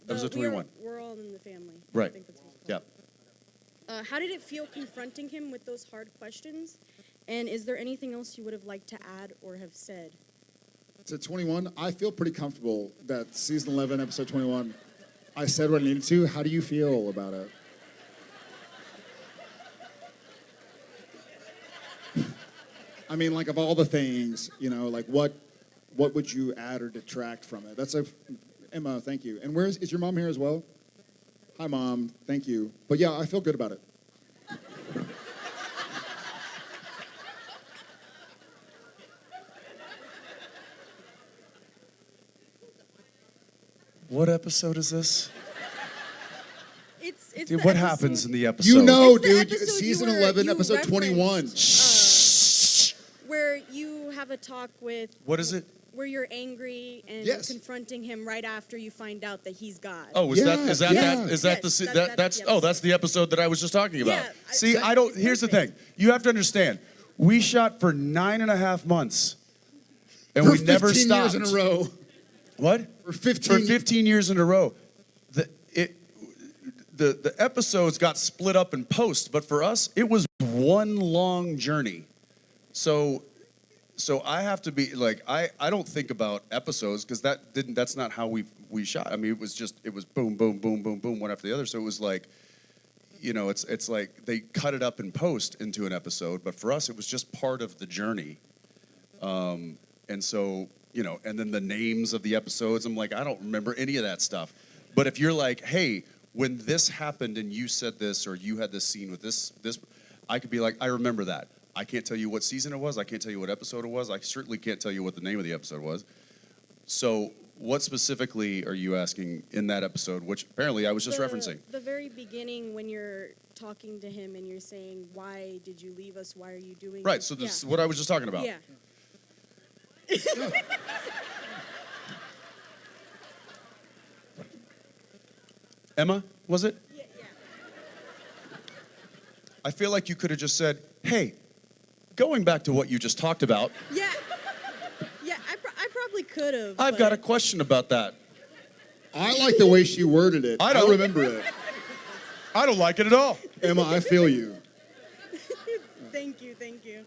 episode 21. We're all in the family. Right. I think that's what it's called. How did it feel confronting him with those hard questions? And is there anything else you would have liked to add or have said? To 21, I feel pretty comfortable that season 11, episode 21, I said what I needed to. How do you feel about it? I mean, like, of all the things, you know, like, what would you add or detract from it? That's Emma, thank you. And is your mom here as well? Hi, Mom. Thank you. But yeah, I feel good about it. What episode is this? It's Dude, the what episode- happens in the episode? You know, It's the dude, episode season you 11, you episode 21. referenced, where you have a talk with... What is it? Where you're angry and Yes. confronting him right after you find out that he's God. Oh, is that Yes, that yes. is that Yes, the that's that's the oh that's the episode that I was just talking about. Yeah, See, I don't. Here's the thing. You have to understand. We shot for 9.5 months, and For we never 15 stopped. years in a row. What? For 15 For 15 years in a row. The episodes got split up in post, but for us, it was one long journey. So I have to be like, I don't think about episodes because that's not how we shot. I mean, it was boom, boom, boom, boom, boom, one after the other. So it was like, you know, it's like they cut it up in post into an episode, but for us, it was just part of the journey. And so, you know, and then the names of the episodes, I'm like, I don't remember any of that stuff. But if you're like, hey, when this happened and you said this, or you had this scene with this, I could be like, I remember that. I can't tell you what season it was. I can't tell you what episode it was. I certainly can't tell you what the name of the episode was. So what specifically are you asking in that episode, which apparently I was just referencing? The very beginning when you're talking to him and you're saying, why did you leave us? Why are you doing Right, this? so this is what I was just talking about. Yeah. Emma, was it? Yeah. I feel like you could have just said, hey, going back to what you just talked about, Yeah. Yeah, I probably could have. I've got a question about that. I like the way she worded it. I don't. remember it. I don't like it at all. Emma, I feel you. Thank you, thank you.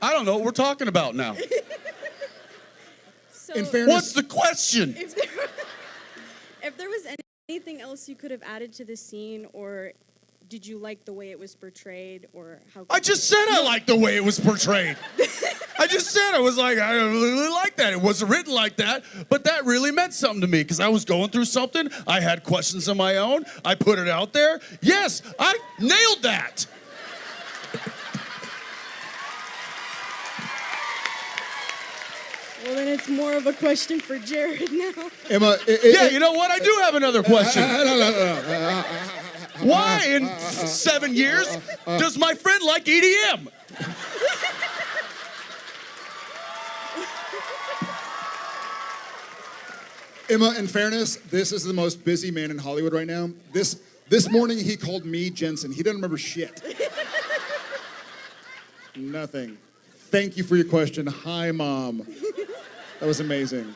I don't know what we're talking about now. So, In fairness, What's the question? if there was anything else you could have added to the scene, or did you like the way it was portrayed, or how? I just said I liked the way it was portrayed. I just said I was like, I really like that. It wasn't written like that, but that really meant something to me because I was going through something. I had questions of my own. I put it out there. Yes, I nailed that. Well, then it's more of a question for Jared now. Emma, Yeah, you know what? I do have another question. Why in 7 years does my friend like EDM? Emma, in fairness, this is the most busy man in Hollywood right now. This morning he called me Jensen. He doesn't remember shit. Nothing. Thank you for your question. Hi, Mom. That was amazing.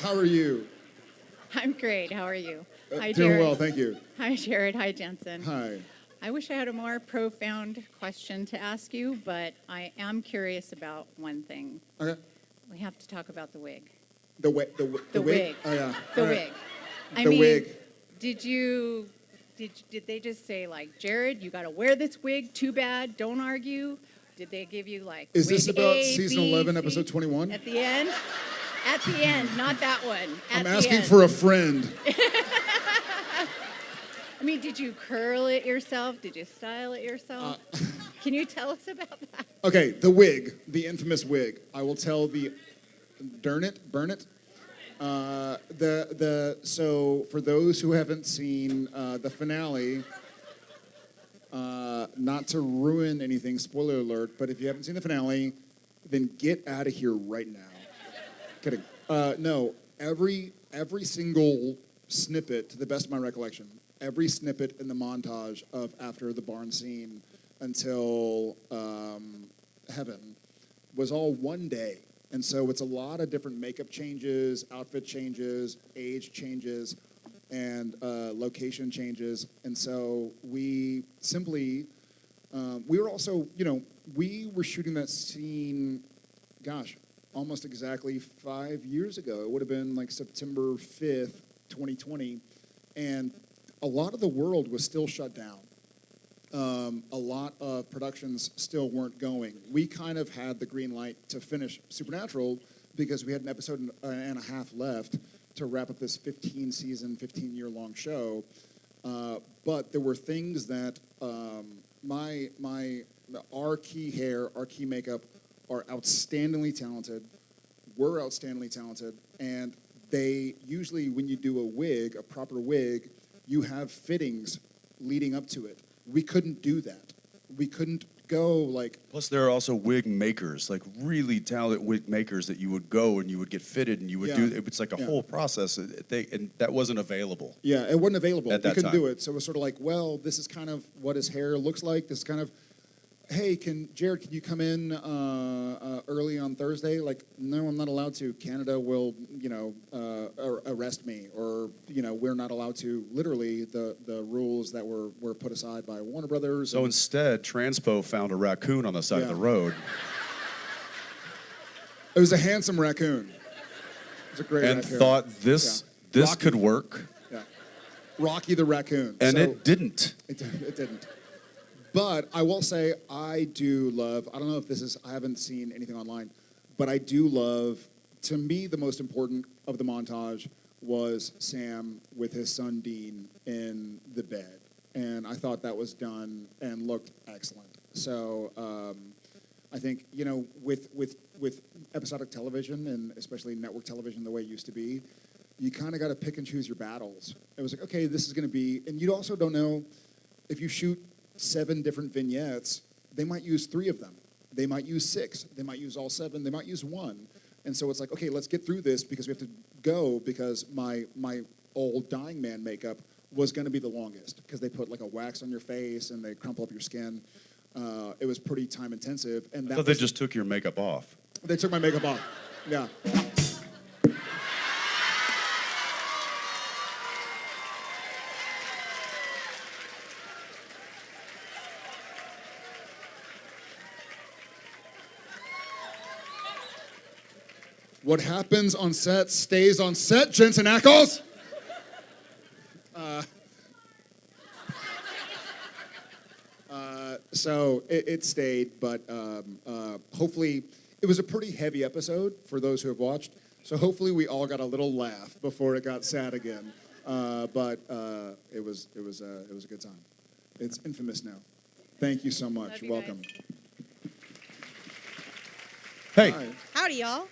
How are you? I'm great. How are you? Hi, Doing Jared. well, thank you. Hi, Jared. Hi, Jensen. Hi. I wish I had a more profound question to ask you, but I am curious about one thing. Okay. We have to talk about the wig. The wig. The wig. Oh yeah. The All right. wig. I The mean, wig. Did they just say like, Jared, you got to wear this wig? Too bad. Don't argue. Did they give you like? Is this wig about A, season B, 11, C? episode 21? At the end. At the end, not that one. At I'm the asking end. for a friend. I mean, did you curl it yourself? Did you style it yourself? Can you tell us about that? Okay, the wig, the infamous wig. I will tell the burn it. So for those who haven't seen the finale, not to ruin anything, spoiler alert, but if you haven't seen the finale, then get out of here right now. Kidding. No, every single snippet, to the best of my recollection, every snippet in the montage of after the barn scene until Heaven was all one day. And so it's a lot of different makeup changes, outfit changes, age changes, and location changes. And so we simply, we were also, we were shooting that scene, gosh, almost exactly 5 years ago. It would have been like September 5th, 2020. And a lot of the world was still shut down. A lot of productions still weren't going. We kind of had the green light to finish Supernatural because we had an episode and a half left to wrap up this 15-season, 15-year-long show. But there were things that our key hair, our key makeup are outstandingly talented. We're outstandingly talented. And they usually, when you do a wig, a proper wig, you have fittings leading up to it. We couldn't do that. We couldn't go like... Plus, there are also wig makers, like really talented wig makers that you would go and you would get fitted and you would do... It's like a whole process, and that wasn't available. Yeah, it wasn't available. At that we couldn't time. do it. So it was sort of like, well, this is kind of what his hair looks like. This is kind of... Hey, Jared, can you come in early on Thursday? Like, no, I'm not allowed to. Canada will, arrest me, or we're not allowed to. Literally, the rules that were put aside by Warner Brothers. So instead, Transpo found a raccoon on the side of the road. It was a handsome raccoon. It was a great and raccoon. thought this Rocky, could work. Yeah, Rocky the raccoon. And So- it didn't. It didn't. But I will say I do love, I don't know if this is, I haven't seen anything online, but I do love, to me, the most important of the montage was Sam with his son Dean in the bed. And I thought that was done and looked excellent. So I think, with episodic television, and especially network television the way it used to be, you kind of got to pick and choose your battles. It was like, okay, this is going to be, and you also don't know if you shoot 7 different vignettes, they might use 3 of them. They might use 6. They might use all 7. They might use 1. And so it's like, okay, let's get through this because we have to go because my old dying man makeup was going to be the longest because they put like a wax on your face and they crumple up your skin. It was pretty time intensive. And I thought they just took your makeup off. They took my makeup off. Yeah. What happens on set stays on set, Jensen Ackles. So it stayed, but hopefully it was a pretty heavy episode for those who have watched. So hopefully we all got a little laugh before it got sad again. But it was a good time. It's infamous now. Thank you so much. Welcome. Hey. Hi. Howdy, y'all.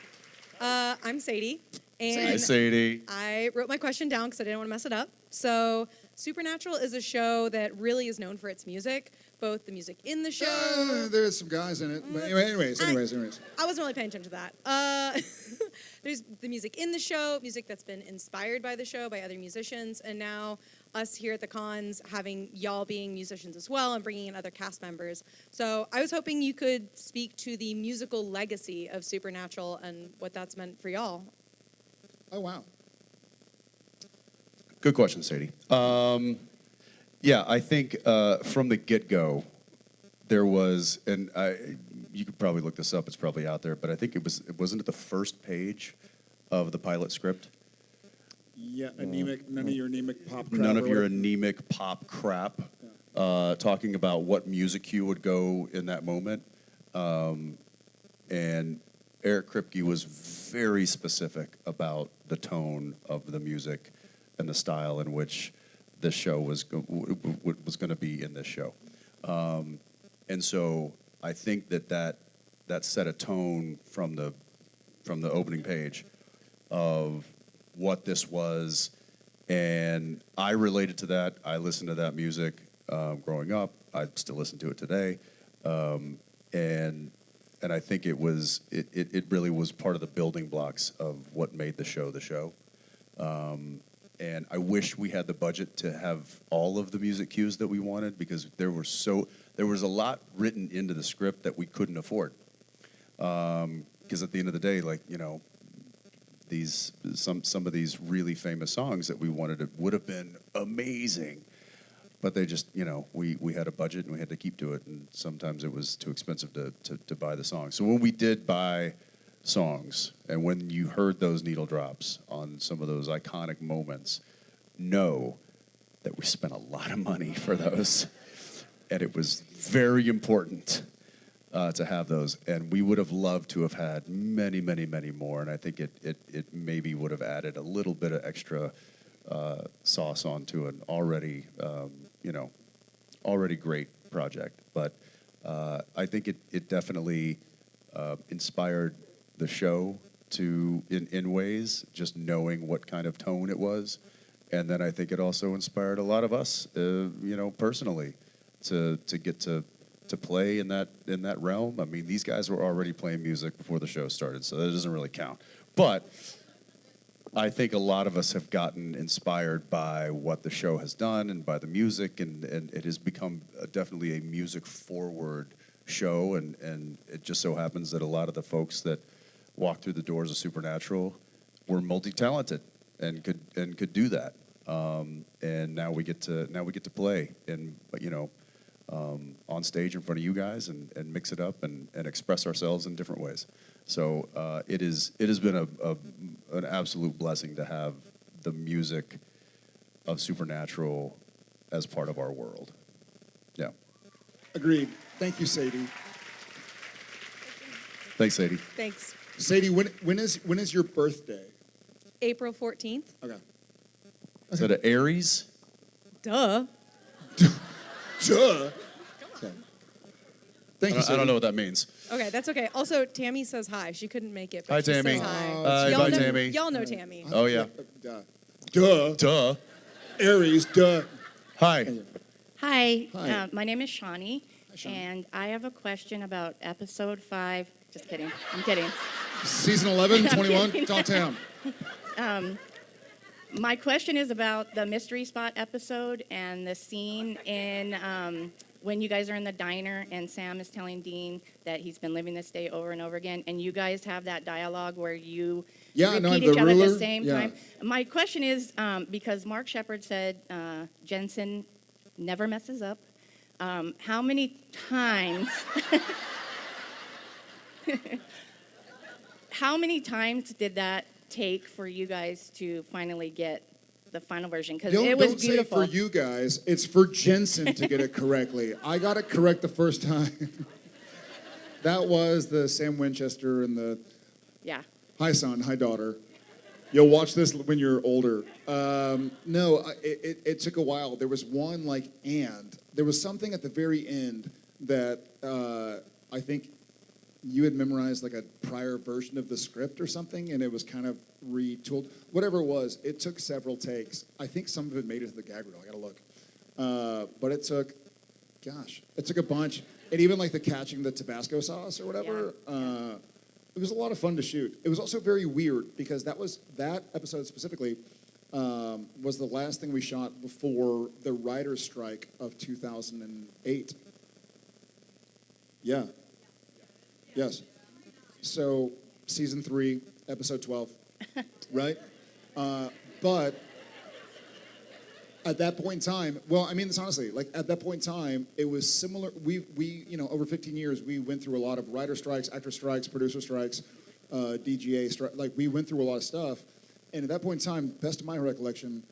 I'm Sadie. And Hi, Sadie. I wrote my question down because I didn't want to mess it up. So, Supernatural is a show that really is known for its music, both the music in the show. There's some guys in it. But anyways. I wasn't really paying attention to that. There's the music in the show, music that's been inspired by the show, by other musicians, and now us here at the cons having y'all being musicians as well and bringing in other cast members. So I was hoping you could speak to the musical legacy of Supernatural and what that's meant for y'all. Oh, wow. Good question, Sadie. Yeah, I think from the get-go, there was, and you could probably look this up, it's probably out there, but I think wasn't it the first page of the pilot script? Yeah, anemic, none of your anemic pop crap. None of your anemic pop crap, talking about what music cue would go in that moment. And Eric Kripke was very specific about the tone of the music and the style in which this show was going to be in this show. And so I think that set a tone from the opening page of what this was, and I related to that. I listened to that music growing up. I still listen to it today, and I think it really was part of the building blocks of what made the show the show. And I wish we had the budget to have all of the music cues that we wanted because there there was a lot written into the script that we couldn't afford. Because at the end of the day, like, you know, some of these really famous songs that we wanted would have been amazing, but they just, you know, we had a budget and we had to keep to it, and sometimes it was too expensive to buy the songs. So when we did buy songs, and when you heard those needle drops on some of those iconic moments, know that we spent a lot of money for those, and it was very important to have those, and we would have loved to have had many, many, many more, and I think it maybe would have added a little bit of extra sauce onto an already, you know, already great project. But I think it definitely inspired the show in ways, just knowing what kind of tone it was, and then I think it also inspired a lot of us, you know, personally, to get to play in that realm. I mean, these guys were already playing music before the show started, so that doesn't really count. But I think a lot of us have gotten inspired by what the show has done and by the music, and it has become definitely a music-forward show, and it just so happens that a lot of the folks that walked through the doors of Supernatural were multi-talented and could do that. And now we get to play, and you know, on stage in front of you guys and mix it up and express ourselves in different ways. So it has been an absolute blessing to have the music of Supernatural as part of our world. Yeah. Agreed. Thank you, Sadie. Thanks, Sadie. Thanks. Sadie, when is your birthday? April 14th. Okay. Is that an Aries? Duh. Duh. Okay. Thank you, I Sadie. don't know what that means. Okay, that's okay. Also, Tammy says hi. She couldn't make it, but Hi, she Tammy. says hi. Hi, Y'all bye, know, Tammy. Y'all know Tammy. Oh, yeah. Duh. Duh. Aries, duh. Hi. Hi, Hi. my name is Shawnee, Shawnee. and I have a question about episode 5. Just kidding. I'm kidding. Season 11, I'm 21, kidding. Top Town. My question is about the mystery spot episode and the scene in when you guys are in the diner and Sam is telling Dean that he's been living this day over and over again, and you guys have that dialogue where you repeat each other at the same time. My question is, because Mark Shepard said Jensen never messes up, how many times how many times did that take for you guys to finally get the final version? Because it was don't beautiful. say for you guys. It's for Jensen to get it correctly. I got it correct the first time. That was the Sam Winchester and the Yeah. hi son, hi daughter. You'll watch this when you're older. No, it took a while. There was one there was something at the very end that I think you had memorized like a prior version of the script or something, and it was kind of retooled. Whatever it was, it took several takes. I think some of it made it to the gag reel. I gotta look. But it took a bunch. And even like the catching the Tabasco sauce or whatever. It was a lot of fun to shoot. It was also very weird because that episode specifically was the last thing we shot before the writer's strike of 2008. Yeah. Yes. So season 3, episode 12, right? But at that point in time, well, I mean this honestly, like at that point in time, it was similar. We over 15 years, we went through a lot of writer strikes, actor strikes, producer strikes, DGA strike. Like we went through a lot of stuff. And at that point in time, best of my recollection,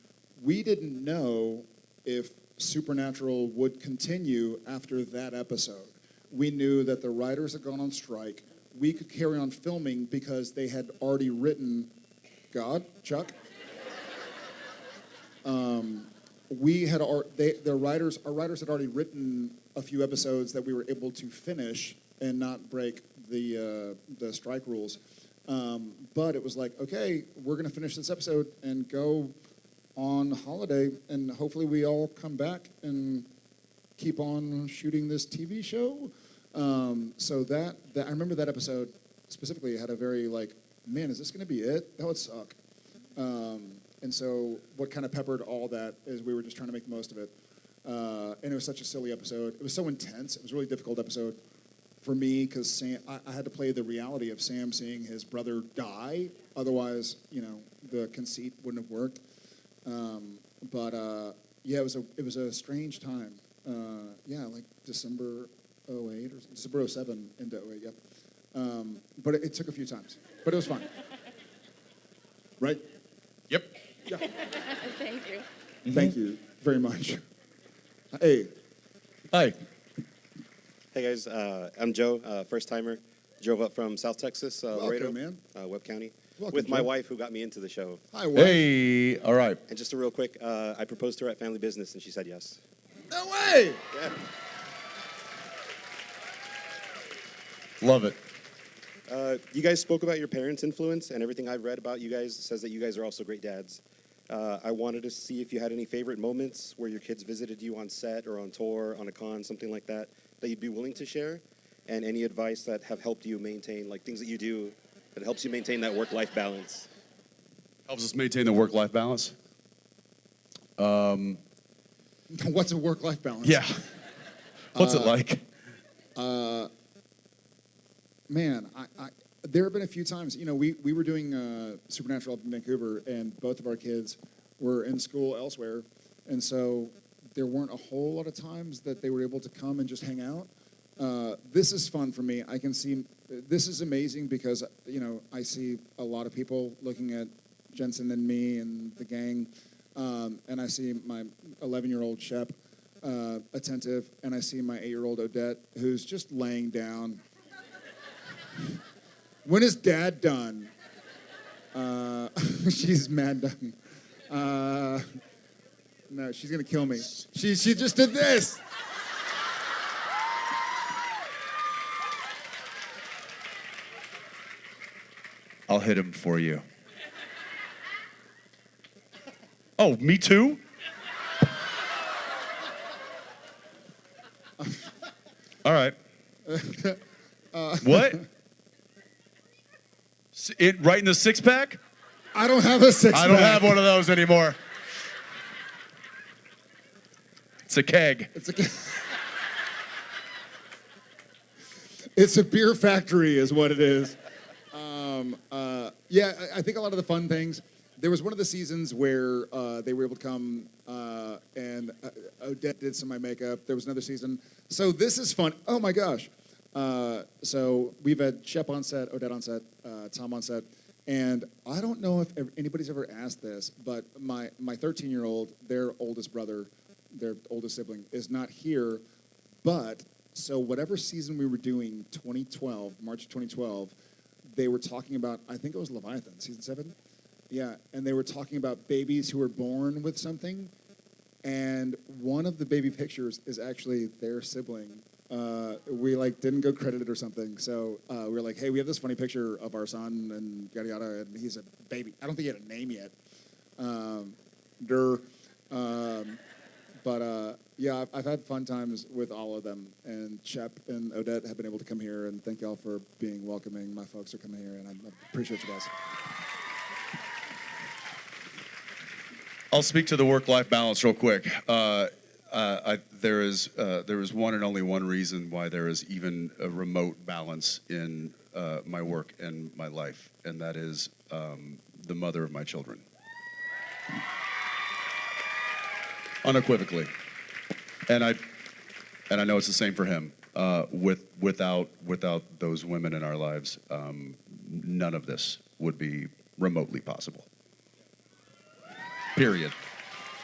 we didn't know if Supernatural would continue after that episode. We knew that the writers had gone on strike. We could carry on filming because they had already written Chuck. Our writers had already written a few episodes that we were able to finish and not break the strike rules. But it was like, okay, we're going to finish this episode and go on holiday, and hopefully we all come back and keep on shooting this TV show. So that I remember that episode specifically had a very like, man, is this going to be it? That would suck. And so what kind of peppered all that is we were just trying to make the most of it. And it was such a silly episode. It was so intense. It was a really difficult episode for me because Sam, I had to play the reality of Sam seeing his brother die. Otherwise, the conceit wouldn't have worked. Yeah, it was a strange time. Like December 08 or December 07 into 08. Yep. But it took a few times, but it was fun. Right? Yep. Yeah. Thank you. Thank you very much. Hey. Hi. Hey guys, I'm Joe, first timer. Drove up from South Texas, Laredo, man. Webb County, Welcome, with my Joe. wife who got me into the show. Hi, wife. Hey, all right. And just a real quick, I proposed to her at Family Business and she said yes. No way! Yeah. Love it. You guys spoke about your parents' influence, and everything I've read about you guys says that you guys are also great dads. I wanted to see if you had any favorite moments where your kids visited you on set or on tour, on a con, something like that, that you'd be willing to share, and any advice that have helped you maintain, like things that you do that helps you maintain that work-life balance. Helps us maintain the work-life balance. What's a work-life balance? Yeah. What's it like? Man, there have been a few times, we were doing Supernatural up in Vancouver, and both of our kids were in school elsewhere, and so there weren't a whole lot of times that they were able to come and just hang out. This is fun for me. I can see, this is amazing because, I see a lot of people looking at Jensen and me and the gang, and I see my 11-year-old Shep attentive, and I see my 8-year-old Odette who's just laying down. When is Dad done? She's mad done. No, she's gonna kill me. She just did this. I'll hit him for you. Oh, me too? All right. What? It right in the six-pack? I don't have a six-pack. I don't have one of those anymore. It's a keg. It's a beer factory is what it is. I think a lot of the fun things, there was one of the seasons where they were able to come and Odette did some of my makeup. There was another season. So this is fun. Oh my gosh. So we've had Shep on set, Odette on set, Tom on set. And I don't know if anybody's ever asked this, but my 13-year-old, their oldest brother, their oldest sibling, is not here. But so whatever season we were doing, 2012, March of 2012, they were talking about, I think it was Leviathan, season 7? Yeah, and they were talking about babies who were born with something. And one of the baby pictures is actually their sibling. We didn't go credited or something. So we were like, hey, we have this funny picture of our son and yada yada, and he's a baby. I don't think he had a name yet. Yeah, I've had fun times with all of them, and Shep and Odette have been able to come here, and thank y'all for being welcoming. My folks are coming here, and I appreciate you guys. I'll speak to the work-life balance real quick. There is one and only one reason why there is even a remote balance in my work and my life, and that is the mother of my children. Unequivocally. And I know it's the same for him. Without those women in our lives, none of this would be remotely possible. Period.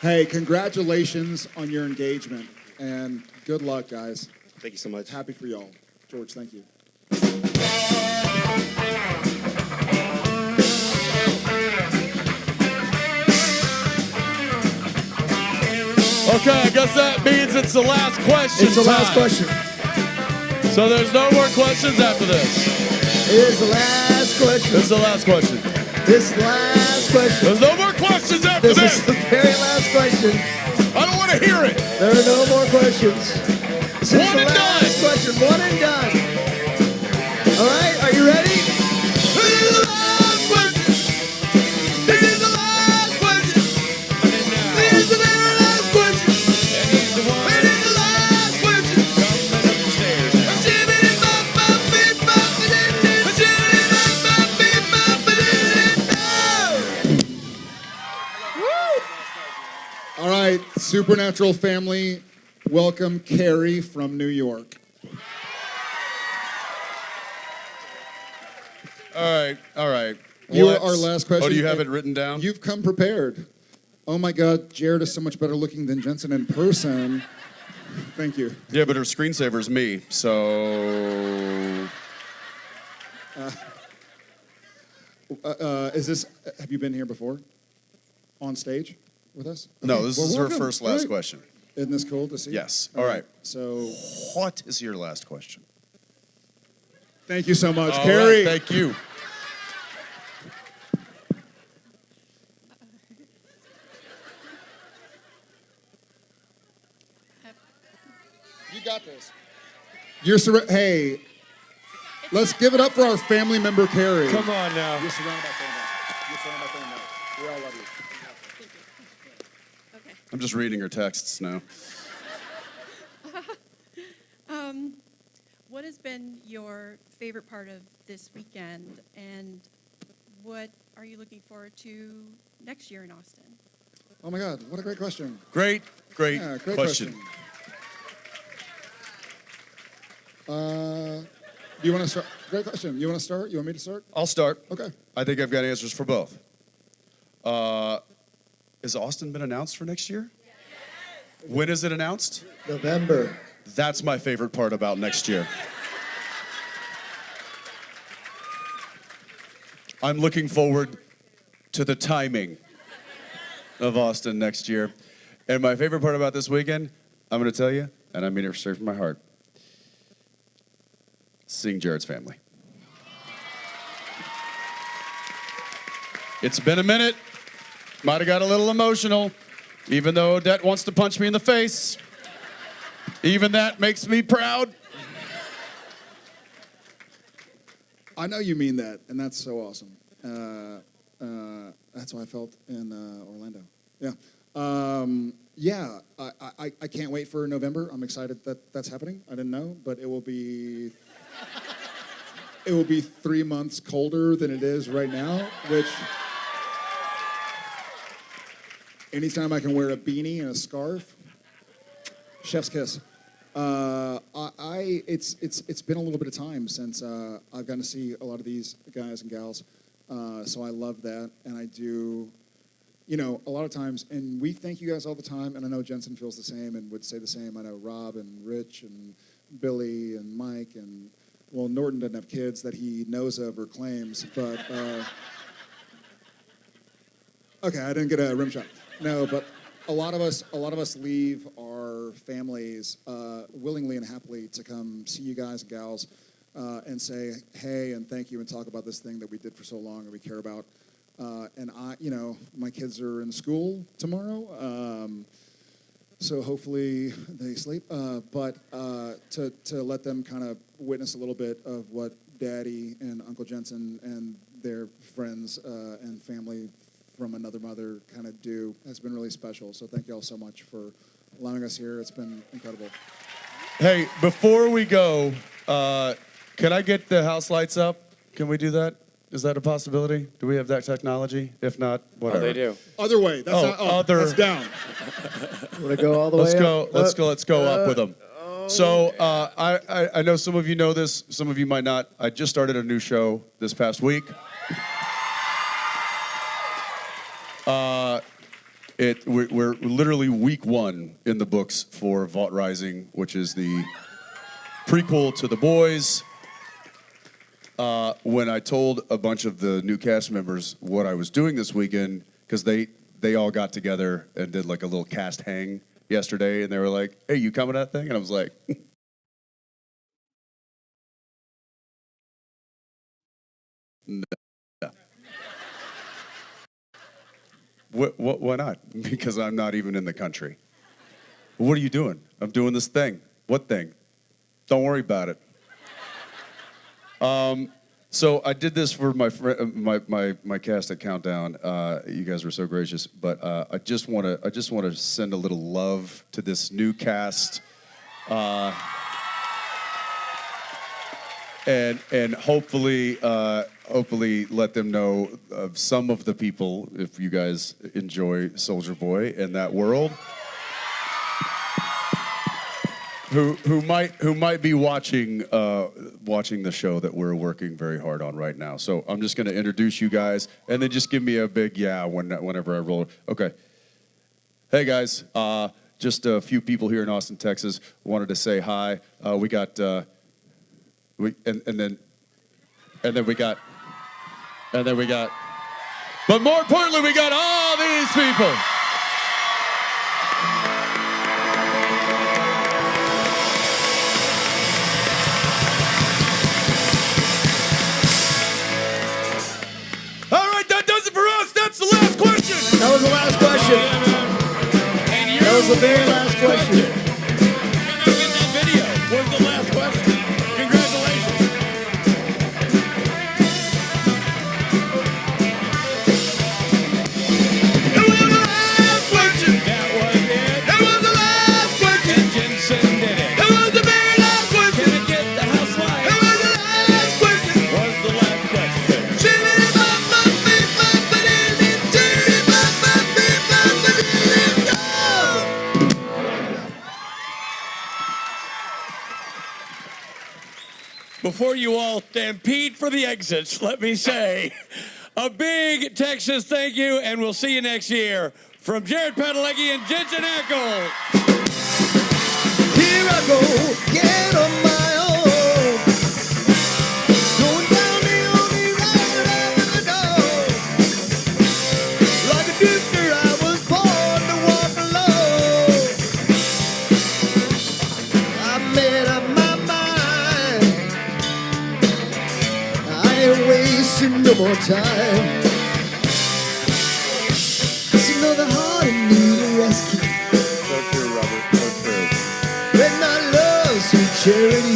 Hey, congratulations on your engagement, and good luck, guys. Thank you so much. Happy for y'all. George, thank you. Okay, I guess that means it's the last question. It's the last time. question. So there's no more questions after this. It is the last question. This is the last question. This last question. There's no more questions after this. This is the very last question. I don't want to hear it. There are no more questions. This is One the and last question. One and done. All right, are you ready? This is the last question. This is the last question. This is the very last question. Supernatural family, welcome Carrie from New York. All right. You What? are our last question. Oh, do you have it written down? You've come prepared. Oh my God, Jared is so much better looking than Jensen in person. Thank you. Yeah, but her screensaver's me, so. Is this? Have you been here before? On stage with us? No, Okay, this well, is her welcome. first All last right. question. Isn't this cool to see? Yes. All right. So, what is your last question? thank you so much, All Carrie. right, thank you. You got this. Hey, let's give it up for our family member, Carrie. Come on now. You're surrounded by family. You're surrounded by family. We all love you. I'm just reading her texts now. What has been your favorite part of this weekend, and what are you looking forward to next year in Austin? Oh my God, what a great question. Great Yeah, great question. Do you want to start? Great question. You want to start? You want me to start? I'll start. Okay. I think I've got answers for both. Has Austin been announced for next year? When is it announced? November. That's my favorite part about next year. I'm looking forward to the timing of Austin next year. And my favorite part about this weekend, I'm going to tell you, and I mean it straight from my heart, seeing Jared's family. It's been a minute. Might have got a little emotional, even though Odette wants to punch me in the face. Even that makes me proud. I know you mean that, and that's so awesome. That's how I felt in Orlando. Yeah. I can't wait for November. I'm excited that that's happening. I didn't know, but it will be 3 months colder than it is right now, which anytime I can wear a beanie and a scarf, chef's kiss. It's been a little bit of time since I've gotten to see a lot of these guys and gals, so I love that, and I do, a lot of times, and we thank you guys all the time, and I know Jensen feels the same and would say the same. I know Rob and Rich and Billy and Mike and, well, Norton doesn't have kids that he knows of or claims, but, okay, I didn't get a rim shot. No, but a lot of us leave our families willingly and happily to come see you guys and gals and say hey and thank you and talk about this thing that we did for so long and we care about. And my kids are in school tomorrow, so hopefully they sleep. But to let them kind of witness a little bit of what Daddy and Uncle Jensen and their friends and family from another mother kind of do has been really special. So thank you all so much for allowing us here. It's been incredible. Hey, before we go, can I get the house lights up? Can we do that? Is that a possibility? Do we have that technology? If not, whatever. they do. Other way. That's not up. Other. That's down. Want to go all the Let's way go. up? Let's go up with them. So I know some of you know this, some of you might not. I just started a new show this past week. We're literally week 1 in the books for Vault Rising, which is the prequel to The Boys. When I told a bunch of the new cast members what I was doing this weekend, because they all got together and did like a little cast hang yesterday, and they were like, "Hey, you coming to that thing?" And I was like, "No." Why not? Because I'm not even in the country. What are you doing? I'm doing this thing. What thing? Don't worry about it. So I did this for my cast at Countdown. You guys were so gracious, but I just want to send a little love to this new cast, and hopefully let them know of some of the people, if you guys enjoy Soulja Boy and that world. who might be watching the show that we're working very hard on right now. So I'm just going to introduce you guys, and then just give me a big yeah whenever I roll. Okay. Hey guys, just a few people here in Austin, Texas. Wanted to say hi. We got then we got. But more importantly, we got all these people. All right, that does it for us. That's the last question. That was the last question. That was the very last question. That video was the last question. Congratulations. That was the last question. That was it. That was the last question. And Jensen did it. That was the very last question. Can I get the house light? That was the last question. Was the last question. Before you all stampede for the exits, let me say a big Texas thank you, and we'll see you next year. From Jared Padalecki and Jensen Ackles. Here I go, get on my own. Going down the only road I ever know. Like a drifter, I was born to walk alone. I made up my mind. I ain't wasting no more time. 'Cause you know the heart in need a rescue. So true, Robert. So true. When my love, sweet charity